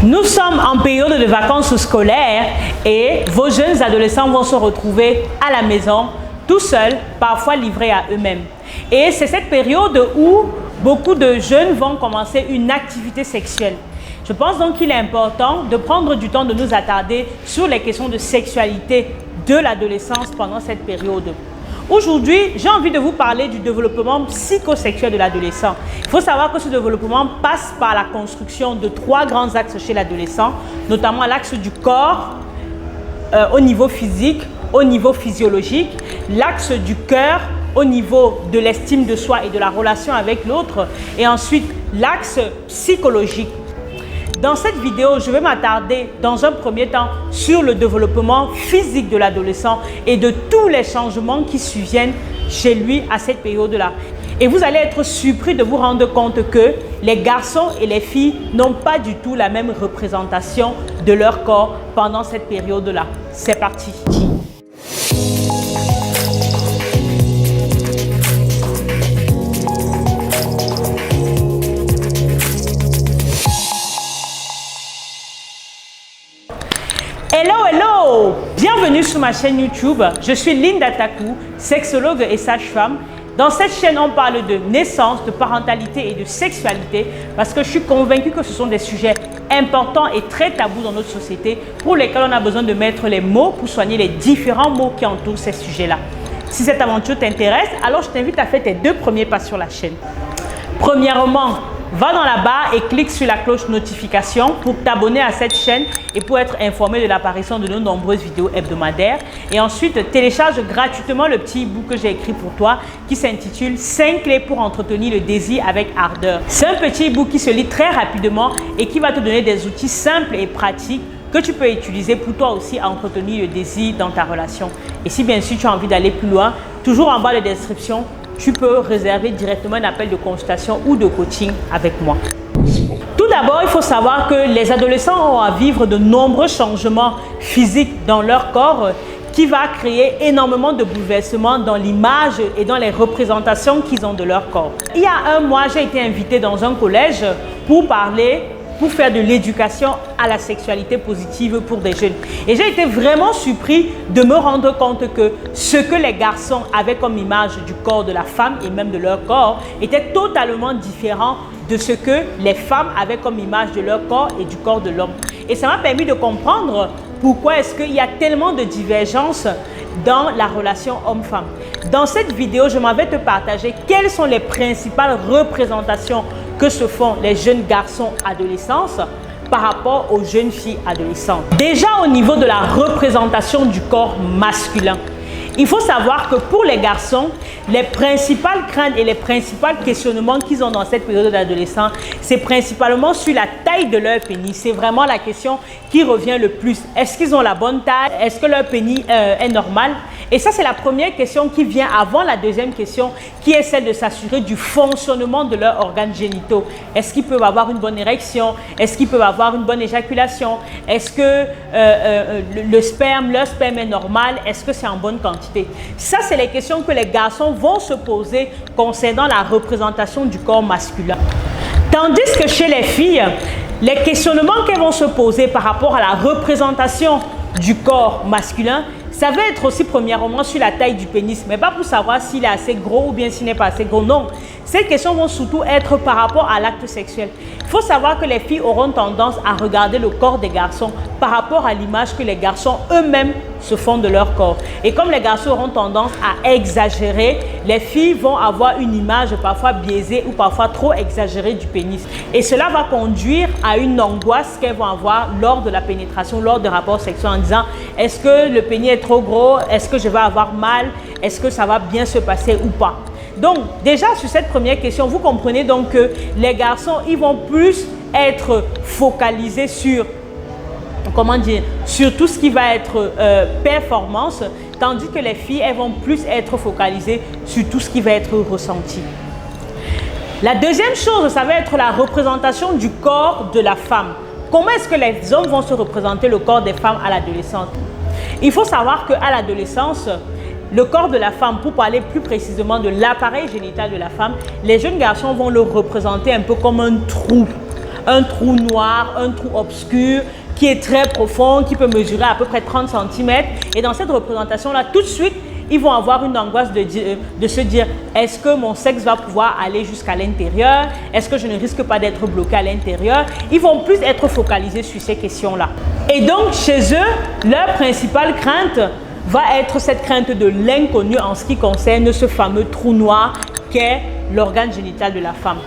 Nous sommes en période de vacances scolaires et vos jeunes adolescents vont se retrouver à la maison, tout seuls, parfois livrés à eux-mêmes. Et c'est cette période où beaucoup de jeunes vont commencer une activité sexuelle. Je pense donc qu'il est important de prendre du temps de nous attarder sur les questions de sexualité de l'adolescence pendant cette période. Aujourd'hui, j'ai envie de vous parler du développement psychosexuel de l'adolescent. Il faut savoir que ce développement passe par la construction de 3 grands axes chez l'adolescent, notamment l'axe du corps au niveau physique, au niveau physiologique, l'axe du cœur au niveau de l'estime de soi et de la relation avec l'autre, et ensuite l'axe psychologique. Dans cette vidéo, je vais m'attarder dans un premier temps sur le développement physique de l'adolescent et de tous les changements qui surviennent chez lui à cette période-là. Et vous allez être surpris de vous rendre compte que les garçons et les filles n'ont pas du tout la même représentation de leur corps pendant cette période-là. C'est parti! Hello! Bienvenue sur ma chaîne YouTube. Je suis Linda Takou, sexologue et sage-femme. Dans cette chaîne, on parle de naissance, de parentalité et de sexualité parce que je suis convaincue que ce sont des sujets importants et très tabous dans notre société pour lesquels on a besoin de mettre les mots pour soigner les différents mots qui entourent ces sujets-là. Si cette aventure t'intéresse, alors je t'invite à faire tes 2 premiers pas sur la chaîne. Premièrement, va dans la barre et clique sur la cloche notification pour t'abonner à cette chaîne et pour être informé de l'apparition de nos nombreuses vidéos hebdomadaires. Et ensuite, télécharge gratuitement le petit e-book que j'ai écrit pour toi qui s'intitule 5 clés pour entretenir le désir avec ardeur. C'est un petit e-book qui se lit très rapidement et qui va te donner des outils simples et pratiques que tu peux utiliser pour toi aussi à entretenir le désir dans ta relation. Et si bien sûr tu as envie d'aller plus loin, toujours en bas de description, tu peux réserver directement un appel de consultation ou de coaching avec moi. Tout d'abord, il faut savoir que les adolescents ont à vivre de nombreux changements physiques dans leur corps qui va créer énormément de bouleversements dans l'image et dans les représentations qu'ils ont de leur corps. Il y a un mois, j'ai été invitée dans un collège pour faire de l'éducation à la sexualité positive pour des jeunes. Et j'ai été vraiment surpris de me rendre compte que ce que les garçons avaient comme image du corps de la femme et même de leur corps était totalement différent de ce que les femmes avaient comme image de leur corps et du corps de l'homme. Et ça m'a permis de comprendre pourquoi est-ce qu'il y a tellement de divergences dans la relation homme-femme. Dans cette vidéo, je m'en vais te partager quelles sont les principales représentations que se font les jeunes garçons adolescents par rapport aux jeunes filles adolescentes. Déjà au niveau de la représentation du corps masculin, il faut savoir que pour les garçons, les principales craintes et les principaux questionnements qu'ils ont dans cette période d'adolescence, c'est principalement sur la taille de leur pénis. C'est vraiment la question qui revient le plus. Est-ce qu'ils ont la bonne taille? Est-ce que leur pénis est normal? Et ça, c'est la première question qui vient avant la deuxième question, qui est celle de s'assurer du fonctionnement de leurs organes génitaux. Est-ce qu'ils peuvent avoir une bonne érection? Est-ce qu'ils peuvent avoir une bonne éjaculation? Est-ce que leur sperme est normal? Est-ce que c'est en bonne quantité? Ça, c'est les questions que les garçons vont se poser concernant la représentation du corps masculin. Tandis que chez les filles, les questionnements qu'elles vont se poser par rapport à la représentation du corps masculin, ça va être aussi premièrement sur la taille du pénis, mais pas pour savoir s'il est assez gros ou bien s'il n'est pas assez gros, non. Ces questions vont surtout être par rapport à l'acte sexuel. Il faut savoir que les filles auront tendance à regarder le corps des garçons par rapport à l'image que les garçons eux-mêmes se font de leur corps. Et comme les garçons auront tendance à exagérer, les filles vont avoir une image parfois biaisée ou parfois trop exagérée du pénis. Et cela va conduire à une angoisse qu'elles vont avoir lors de la pénétration, lors de rapports sexuels en disant « Est-ce que le pénis est trop gros? Est-ce que je vais avoir mal? Est-ce que ça va bien se passer ou pas ?» Donc, déjà sur cette première question, vous comprenez donc que les garçons, ils vont plus être focalisés sur tout ce qui va être performance, tandis que les filles, elles vont plus être focalisées sur tout ce qui va être ressenti. La deuxième chose, ça va être la représentation du corps de la femme. Comment est-ce que les hommes vont se représenter le corps des femmes à l'adolescence? Il faut savoir qu'à l'adolescence, le corps de la femme, pour parler plus précisément de l'appareil génital de la femme, les jeunes garçons vont le représenter un peu comme un trou. un trou noir, un trou obscur, qui est très profond, qui peut mesurer à peu près 30 cm. Et dans cette représentation-là, tout de suite, ils vont avoir une angoisse de se dire, est-ce que mon sexe va pouvoir aller jusqu'à l'intérieur? Est-ce que je ne risque pas d'être bloqué à l'intérieur? Ils vont plus être focalisés sur ces questions-là. Et donc, chez eux, leur principale crainte va être cette crainte de l'inconnu en ce qui concerne ce fameux trou noir qu'est l'organe génital de la femme.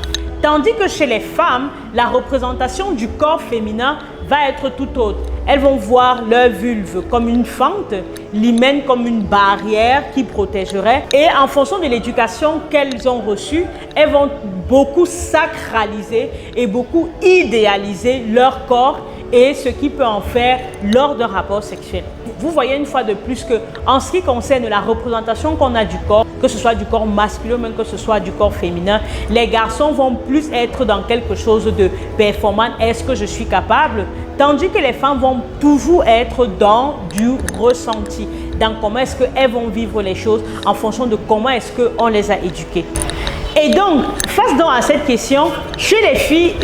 Tandis que chez les femmes, la représentation du corps féminin va être tout autre. Elles vont voir leur vulve comme une fente, l'hymen comme une barrière qui protégerait. Et en fonction de l'éducation qu'elles ont reçue, elles vont beaucoup sacraliser et beaucoup idéaliser leur corps et ce qui peut en faire lors d'un rapport sexuel. Vous voyez une fois de plus que en ce qui concerne la représentation qu'on a du corps, que ce soit du corps masculin, même que ce soit du corps féminin, les garçons vont plus être dans quelque chose de performant. Est-ce que je suis capable? Tandis que les femmes vont toujours être dans du ressenti, dans comment est-ce qu'elles vont vivre les choses en fonction de comment est-ce qu'on les a éduquées. Et donc, face donc à cette question, chez les filles,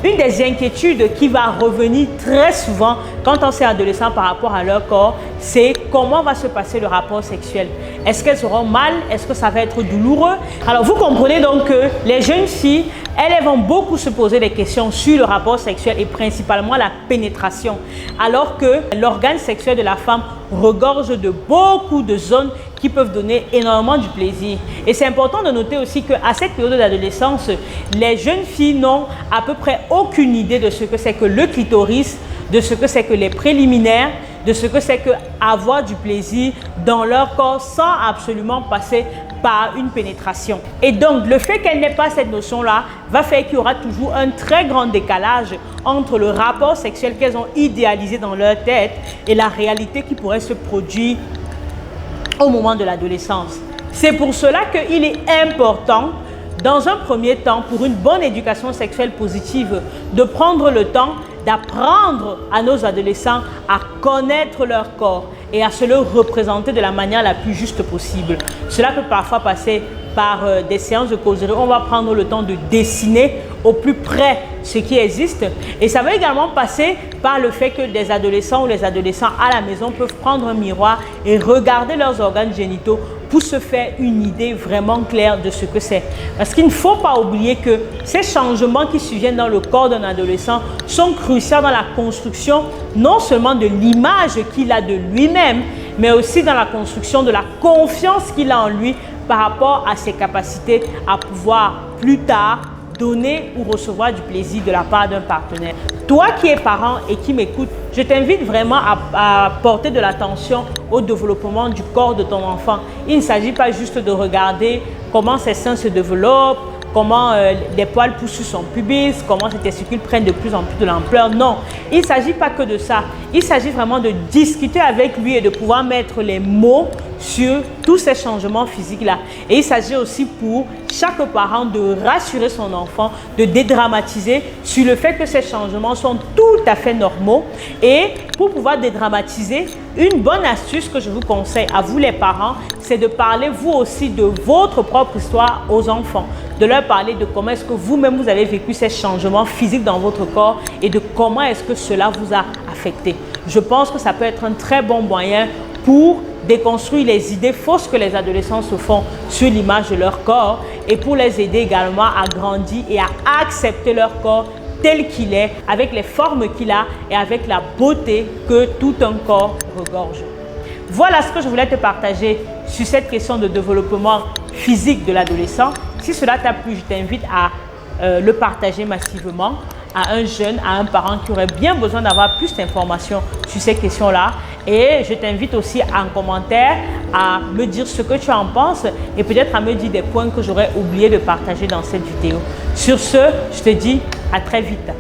une des inquiétudes qui va revenir très souvent quand on est adolescent par rapport à leur corps, c'est comment va se passer le rapport sexuel. Est-ce qu'elles auront mal? Est-ce que ça va être douloureux? Alors, vous comprenez donc que les jeunes filles, elles vont beaucoup se poser des questions sur le rapport sexuel et principalement la pénétration. Alors que l'organe sexuel de la femme regorge de beaucoup de zones qui peuvent donner énormément du plaisir. Et c'est important de noter aussi qu'à cette période d'adolescence, les jeunes filles n'ont à peu près aucune idée de ce que c'est que le clitoris, de ce que c'est que les préliminaires, de ce que c'est que avoir du plaisir dans leur corps sans absolument passer par une pénétration. Et donc, le fait qu'elle n'ait pas cette notion-là va faire qu'il y aura toujours un très grand décalage entre le rapport sexuel qu'elles ont idéalisé dans leur tête et la réalité qui pourrait se produire au moment de l'adolescence. C'est pour cela qu'il est important, dans un premier temps, pour une bonne éducation sexuelle positive, de prendre le temps d'apprendre à nos adolescents à connaître leur corps et à se le représenter de la manière la plus juste possible. Cela peut parfois passer par des séances de causerie. On va prendre le temps de dessiner au plus près ce qui existe. Et ça va également passer par le fait que des adolescents ou les adolescents à la maison peuvent prendre un miroir et regarder leurs organes génitaux pour se faire une idée vraiment claire de ce que c'est. Parce qu'il ne faut pas oublier que ces changements qui surviennent dans le corps d'un adolescent sont cruciaux dans la construction non seulement de l'image qu'il a de lui-même, mais aussi dans la construction de la confiance qu'il a en lui par rapport à ses capacités à pouvoir plus tard donner ou recevoir du plaisir de la part d'un partenaire. Toi qui es parent et qui m'écoutes, je t'invite vraiment à porter de l'attention au développement du corps de ton enfant. Il ne s'agit pas juste de regarder comment ses seins se développent, comment les poils poussent sur son pubis, comment ses testicules prennent de plus en plus de l'ampleur. Non, il ne s'agit pas que de ça. Il s'agit vraiment de discuter avec lui et de pouvoir mettre les mots sur tous ces changements physiques-là. Et il s'agit aussi pour chaque parent de rassurer son enfant, de dédramatiser sur le fait que ces changements sont tout à fait normaux. Et pour pouvoir dédramatiser, une bonne astuce que je vous conseille à vous les parents, c'est de parler vous aussi de votre propre histoire aux enfants. De leur parler de comment est-ce que vous-même vous avez vécu ces changements physiques dans votre corps et de comment est-ce que cela vous a affecté. Je pense que ça peut être un très bon moyen pour déconstruire les idées fausses que les adolescents se font sur l'image de leur corps et pour les aider également à grandir et à accepter leur corps tel qu'il est, avec les formes qu'il a et avec la beauté que tout un corps regorge. Voilà ce que je voulais te partager sur cette question de développement physique de l'adolescent. Si cela t'a plu, je t'invite à le partager massivement à un jeune, à un parent qui aurait bien besoin d'avoir plus d'informations sur ces questions-là. Et je t'invite aussi en commentaire à me dire ce que tu en penses et peut-être à me dire des points que j'aurais oublié de partager dans cette vidéo. Sur ce, je te dis à très vite.